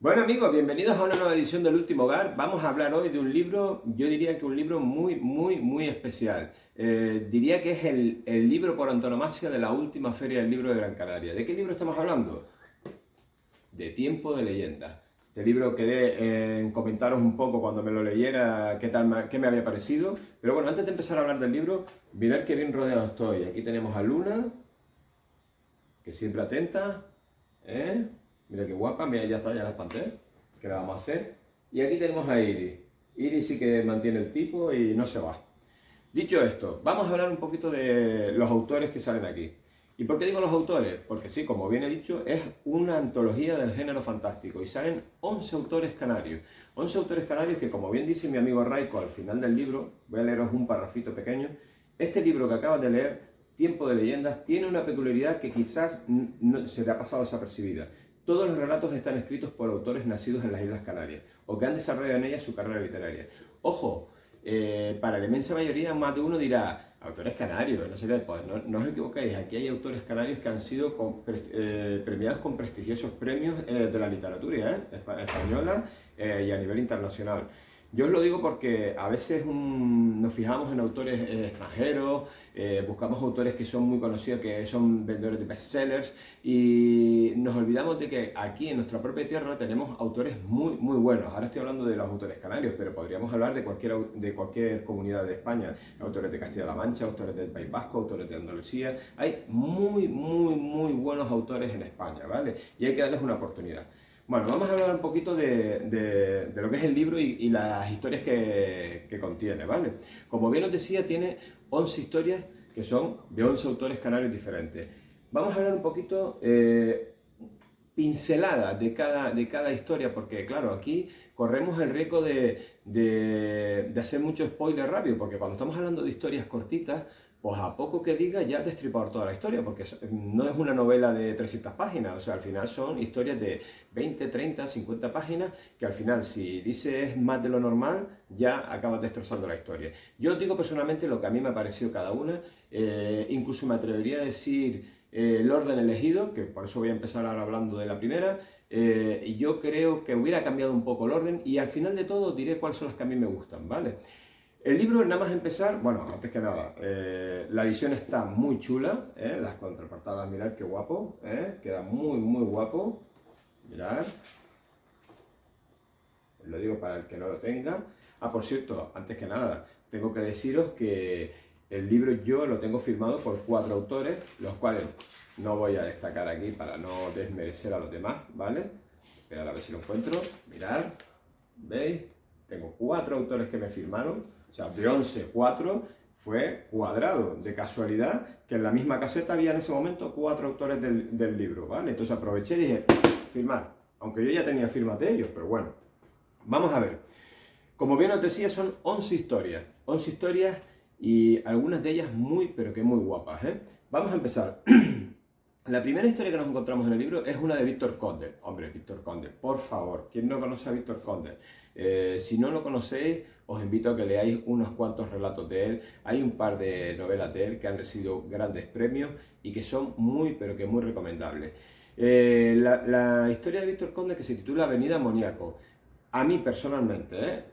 Bueno amigos, bienvenidos a una nueva edición del Último Hogar. Vamos a hablar hoy de un libro, yo diría que un libro muy especial. Diría que es el libro por antonomasia de la última Feria del Libro de Gran Canaria. ¿De qué libro estamos hablando? De Tiempo de Leyendas. Este libro quedé en comentaros un poco cuando me lo leyera qué me había parecido. Pero bueno, antes de empezar a hablar del libro, mirad qué bien rodeado estoy. Aquí tenemos a Luna, que siempre atenta, ¿eh? Mira qué guapa, mira, ya está, ya la espanté. ¿Qué le vamos a hacer? Y aquí tenemos a Iris. Iris sí que mantiene el tipo y no se va. Dicho esto, vamos a hablar un poquito de los autores que salen aquí. ¿Y por qué digo los autores? Porque sí, como bien he dicho, es una antología del género fantástico y salen 11 autores canarios. 11 autores canarios que, como bien dice mi amigo Raiko al final del libro, voy a leeros un parrafito pequeño, este libro que acabas de leer, Tiempo de Leyendas, tiene una peculiaridad que quizás no, se te ha pasado desapercibida. Todos los relatos están escritos por autores nacidos en las Islas Canarias o que han desarrollado en ellas su carrera literaria. Ojo, para la inmensa mayoría, más de uno dirá, autores canarios, no sé qué, pues no os equivocáis, aquí hay autores canarios que han sido premiados con prestigiosos premios de la literatura española y a nivel internacional. Yo os lo digo porque a veces nos fijamos en autores extranjeros, buscamos autores que son muy conocidos, que son vendedores de bestsellers y nos olvidamos de que aquí en nuestra propia tierra tenemos autores muy buenos. Ahora estoy hablando de los autores canarios, pero podríamos hablar de cualquier comunidad de España. Autores de Castilla-La Mancha, autores del País Vasco, autores de Andalucía. Hay muy buenos autores en España, ¿vale? Y hay que darles una oportunidad. Bueno, vamos a hablar un poquito de lo que es el libro y las historias que contiene, ¿vale? Como bien os decía, tiene 11 historias que son de 11 autores canarios diferentes. Vamos a hablar un poquito pincelada de cada historia, porque claro, aquí corremos el riesgo de hacer mucho spoiler rápido, porque cuando estamos hablando de historias cortitas, pues a poco que diga ya has destripado toda la historia, porque no es una novela de 300 páginas, o sea, al final son historias de 20, 30, 50 páginas, que al final si dices más de lo normal, ya acabas destrozando la historia. Yo os digo personalmente lo que a mí me ha parecido cada una, incluso me atrevería a decir el orden elegido, que por eso voy a empezar ahora hablando de la primera. Yo creo que hubiera cambiado un poco el orden y al final de todo diré cuáles son las que a mí me gustan, ¿vale? El libro, nada más empezar, bueno, antes que nada, la edición está muy chula, las contraportadas, mirad qué guapo, queda muy guapo, mirad, lo digo para el que no lo tenga. Ah, por cierto, antes que nada, tengo que deciros que el libro yo lo tengo firmado por 4 autores, los cuales no voy a destacar aquí para no desmerecer a los demás, ¿vale? Esperad a ver si lo encuentro, mirad, ¿veis? Tengo 4 autores que me firmaron, o sea, de 11, 4 fue cuadrado, de casualidad, que en la misma caseta había en ese momento 4 autores del libro, ¿vale? Entonces aproveché y dije, firmar, aunque yo ya tenía firmas de ellos, pero bueno. Vamos a ver. Como bien os decía, son 11 historias y algunas de ellas pero que muy guapas, ¿eh? Vamos a empezar. La primera historia que nos encontramos en el libro es una de Víctor Conde. Hombre, Víctor Conde, por favor, ¿quién no conoce a Víctor Conde? Si no lo conocéis, os invito a que leáis unos cuantos relatos de él. Hay un par de novelas de él que han recibido grandes premios y que son pero que muy recomendables. La historia de Víctor Conde, que se titula Avenida Moníaco, a mí personalmente,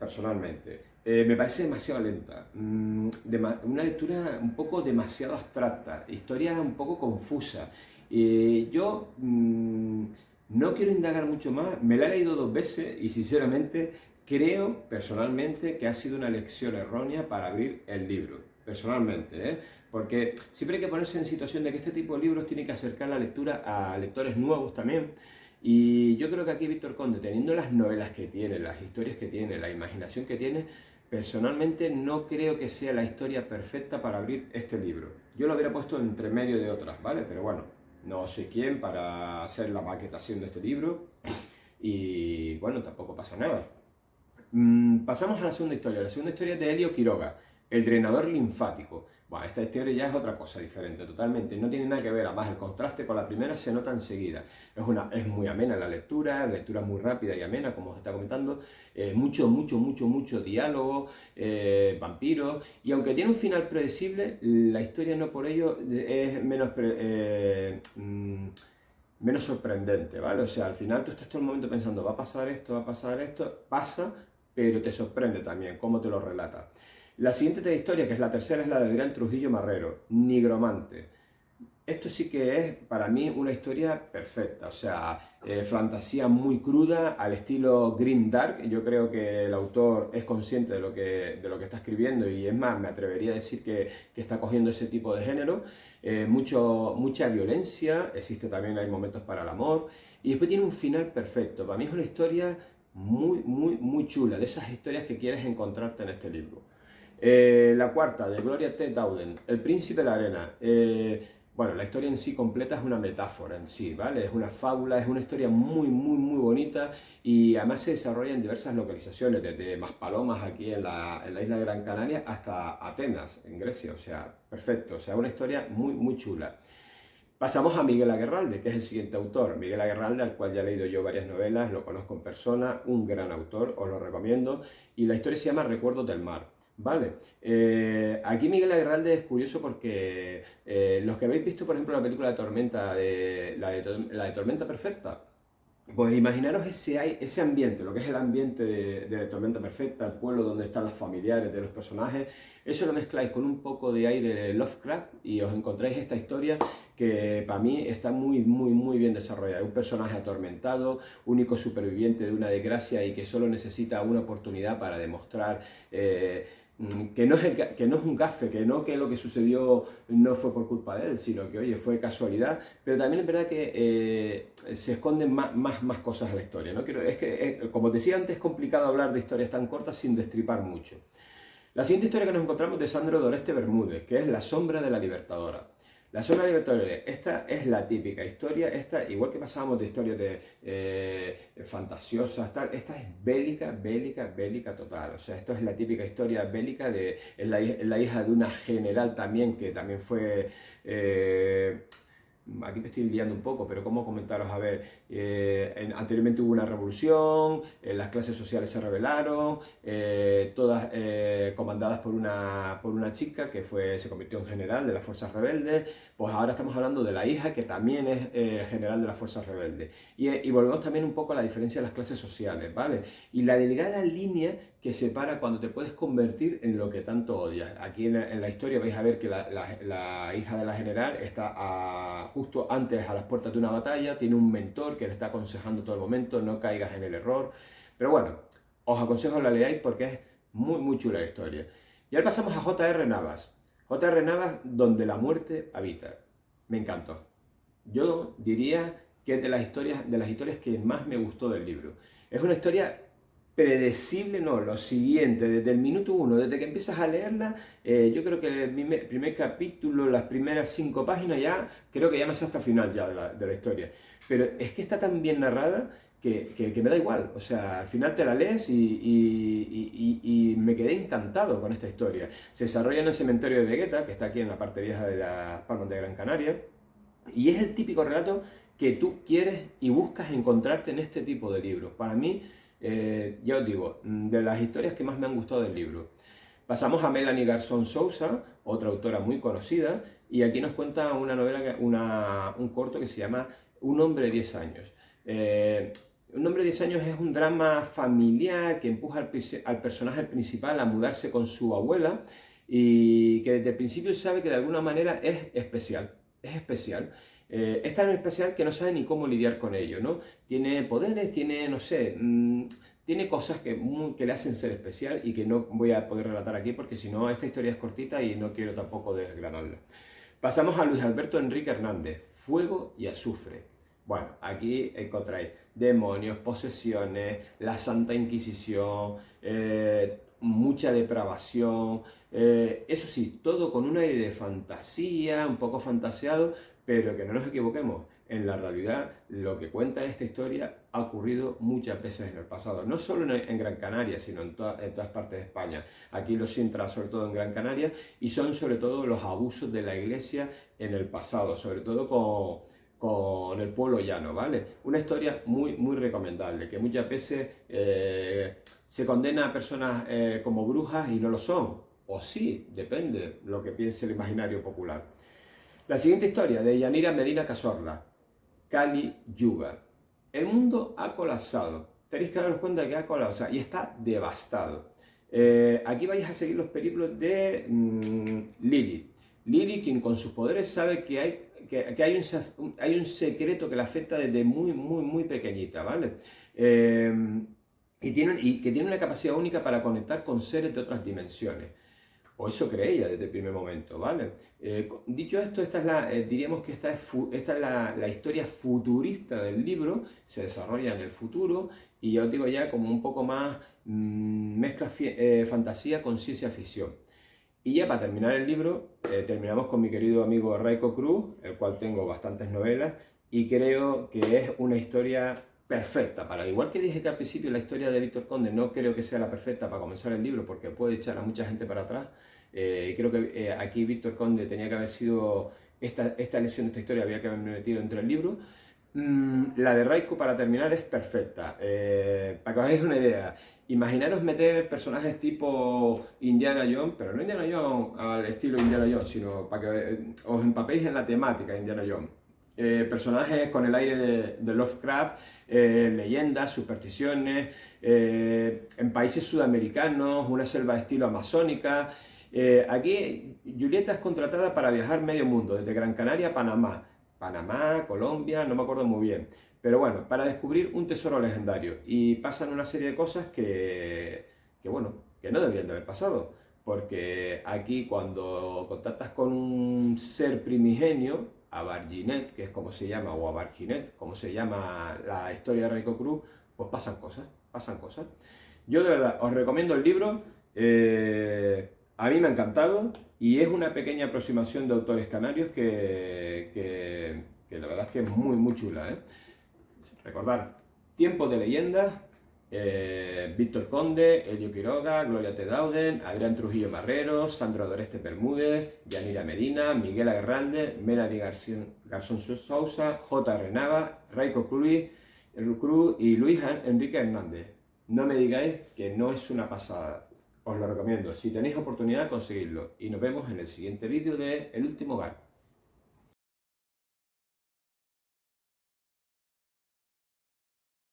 me parece demasiado lenta, una lectura un poco demasiado abstracta, historia un poco confusa. Yo no quiero indagar mucho más, me la he leído 2 veces y sinceramente creo personalmente que ha sido una elección errónea para abrir el libro, personalmente, porque siempre hay que ponerse en situación de que este tipo de libros tiene que acercar la lectura a lectores nuevos también. Y yo creo que aquí Víctor Conde, teniendo las novelas que tiene, las historias que tiene, la imaginación que tiene, personalmente no creo que sea la historia perfecta para abrir este libro. Yo lo hubiera puesto entre medio de otras, ¿vale? Pero bueno, no sé quién para hacer la maquetación de este libro y bueno, tampoco pasa nada. Pasamos a la segunda historia. La segunda historia es de Helio Quiroga, el drenador linfático. Bueno, esta historia ya es otra cosa diferente, totalmente. No tiene nada que ver, además el contraste con la primera se nota enseguida. Es muy amena la lectura muy rápida y amena, como os está comentando. Mucho diálogo, vampiros. Y aunque tiene un final predecible, la historia no por ello es menos menos sorprendente, ¿vale? O sea, al final tú estás todo el momento pensando, va a pasar esto, pasa, pero te sorprende también cómo te lo relata. La siguiente historia, que es la tercera, es la de Adrián Trujillo Marrero, Nigromante. Esto sí que es para mí una historia perfecta, o sea, fantasía muy cruda al estilo Grim Dark. Yo creo que el autor es consciente de lo que está escribiendo y es más, me atrevería a decir que está cogiendo ese tipo de género. Mucha violencia, existe también, hay momentos para el amor y después tiene un final perfecto. Para mí es una historia muy chula, de esas historias que quieres encontrarte en este libro. La cuarta, de Gloria T. Dowden, El Príncipe de la Arena. Bueno, la historia en sí completa es una metáfora en sí, ¿vale? Es una fábula, es una historia muy bonita y además se desarrolla en diversas localizaciones, desde Maspalomas aquí en la isla de Gran Canaria hasta Atenas, en Grecia, o sea, perfecto, o sea, una historia muy chula. Pasamos a Miguel Aguerralde, que es el siguiente autor. Miguel Aguerralde, al cual ya he leído yo varias novelas, lo conozco en persona, un gran autor, os lo recomiendo. Y la historia se llama Recuerdos del Mar. Vale, aquí Miguel Aguerralde es curioso porque los que habéis visto, por ejemplo, la película de Tormenta, la de Tormenta Perfecta, pues imaginaros ese ambiente, lo que es el ambiente de Tormenta Perfecta, el pueblo donde están los familiares de los personajes, eso lo mezcláis con un poco de aire de Lovecraft y os encontráis esta historia que para mí está muy bien desarrollada. Un personaje atormentado, único superviviente de una desgracia y que solo necesita una oportunidad para demostrar que no es un gafe, que lo que sucedió no fue por culpa de él, sino que, oye, fue casualidad, pero también es verdad que se esconden más cosas en la historia, ¿no? Como decía antes, es complicado hablar de historias tan cortas sin destripar mucho. La siguiente historia que nos encontramos es de Sandro Doreste Bermúdez, que es La sombra de la Libertadora. La sombra de la Libertadora, esta es la típica historia, esta, igual que pasábamos de historias fantasiosas, tal, esta es bélica total. O sea, esto es la típica historia bélica de la hija de una general también, que también fue... aquí me estoy liando un poco, pero ¿cómo comentaros? A ver, anteriormente hubo una revolución, las clases sociales se rebelaron, todas comandadas por una chica que se convirtió en general de las fuerzas rebeldes. Pues ahora estamos hablando de la hija que también es general de las fuerzas rebeldes. Y volvemos también un poco a la diferencia de las clases sociales, ¿vale? Y la delgada línea que separa cuando te puedes convertir en lo que tanto odias. Aquí en la historia vais a ver que la hija de la general está justo antes a las puertas de una batalla, tiene un mentor que le está aconsejando todo el momento, no caigas en el error. Pero bueno, os aconsejo que la leáis porque es muy chula la historia. Y ahora pasamos a J.R. Navas. J.R. Navas, Donde la muerte habita. Me encantó. Yo diría que es de las historias que más me gustó del libro. Es una historia predecible, no, lo siguiente, desde el minuto uno, desde que empiezas a leerla, yo creo que el primer capítulo, las primeras 5 páginas ya, creo que ya me sé hasta el final ya de la historia. Pero es que está tan bien narrada que me da igual, o sea, al final te la lees y me quedé encantado con esta historia. Se desarrolla en el cementerio de Vegueta, que está aquí en la parte vieja de las Palmas de Gran Canaria, y es el típico relato que tú quieres y buscas encontrarte en este tipo de libros. Para mí, ya os digo, de las historias que más me han gustado del libro. Pasamos a Melanie Garzón Sousa, otra autora muy conocida, y aquí nos cuenta una novela, un corto que se llama Un hombre de 10 años. Un hombre de 10 años es un drama familiar que empuja al personaje principal a mudarse con su abuela y que desde el principio sabe que de alguna manera es especial. Es especial. Es tan especial que no sabe ni cómo lidiar con ello, ¿no? Tiene poderes, tiene, no sé, tiene cosas que le hacen ser especial y que no voy a poder relatar aquí porque si no, esta historia es cortita y no quiero tampoco desgranarla. Pasamos a Luis Alberto Enrique Hernández, Fuego y Azufre. Bueno, aquí encontráis demonios, posesiones, la Santa Inquisición, mucha depravación, eso sí, todo con un aire de fantasía, un poco fantaseado, pero que no nos equivoquemos, en la realidad lo que cuenta esta historia ha ocurrido muchas veces en el pasado, no solo en Gran Canaria, sino en todas partes de España. Aquí lo centra sobre todo en Gran Canaria y son sobre todo los abusos de la Iglesia en el pasado, sobre todo con el pueblo llano, ¿vale? Una historia muy recomendable, que muchas veces se condena a personas como brujas y no lo son, o sí, depende lo que piense el imaginario popular. La siguiente historia, de Yanira Medina Cazorla, Kali Yuga. El mundo ha colapsado. Tenéis que daros cuenta que ha colapsado y está devastado. Aquí vais a seguir los periplos de Lilith. Lilith, quien con sus poderes sabe que hay un secreto que la afecta desde muy pequeñita, ¿vale? Y que tiene una capacidad única para conectar con seres de otras dimensiones. O eso creía desde el primer momento, ¿vale? Dicho esto, diríamos que esta es la historia futurista del libro, se desarrolla en el futuro y ya os digo ya como un poco más mezcla fantasía con ciencia ficción. Y ya para terminar el libro, terminamos con mi querido amigo Raiko Cruz, el cual tengo bastantes novelas y creo que es una historia perfecta para, igual que dije que al principio la historia de Víctor Conde no creo que sea la perfecta para comenzar el libro porque puede echar a mucha gente para atrás. Creo que aquí Víctor Conde tenía que haber sido, esta lección de esta historia había que haber metido dentro del libro. La de Raiko para terminar es perfecta. Para que os hagáis una idea, imaginaros meter personajes tipo Indiana Jones, pero no Indiana Jones al estilo Indiana Jones, sino para que os empapéis en la temática de Indiana Jones. Personajes con el aire de Lovecraft, leyendas, supersticiones, en países sudamericanos, una selva de estilo amazónica. Aquí Julieta es contratada para viajar medio mundo, desde Gran Canaria a Panamá, Colombia, no me acuerdo muy bien. Pero bueno, para descubrir un tesoro legendario. Y pasan una serie de cosas bueno, que no deberían de haber pasado. Porque aquí cuando contactas con un ser primigenio, Abarginet, que es como se llama, o Abarginet, como se llama la historia de Raiko Cruz, pues pasan cosas, pasan cosas. Yo de verdad os recomiendo el libro, a mí me ha encantado y es una pequeña aproximación de autores canarios que la verdad es que es muy chula. Recordad, Tiempo de Leyendas, Víctor Conde, Elio Quiroga, Gloria Tedauden, Adrián Trujillo Marrero, Sandro Doreste Bermúdez, Yanira Medina, Miguel Aguerralde, Melanie Garzón Sousa, J. Renava, Raiko Cruz y Luis Enrique Hernández. No me digáis que no es una pasada. Os lo recomiendo. Si tenéis oportunidad, conseguidlo. Y nos vemos en el siguiente vídeo de El Último Hogar.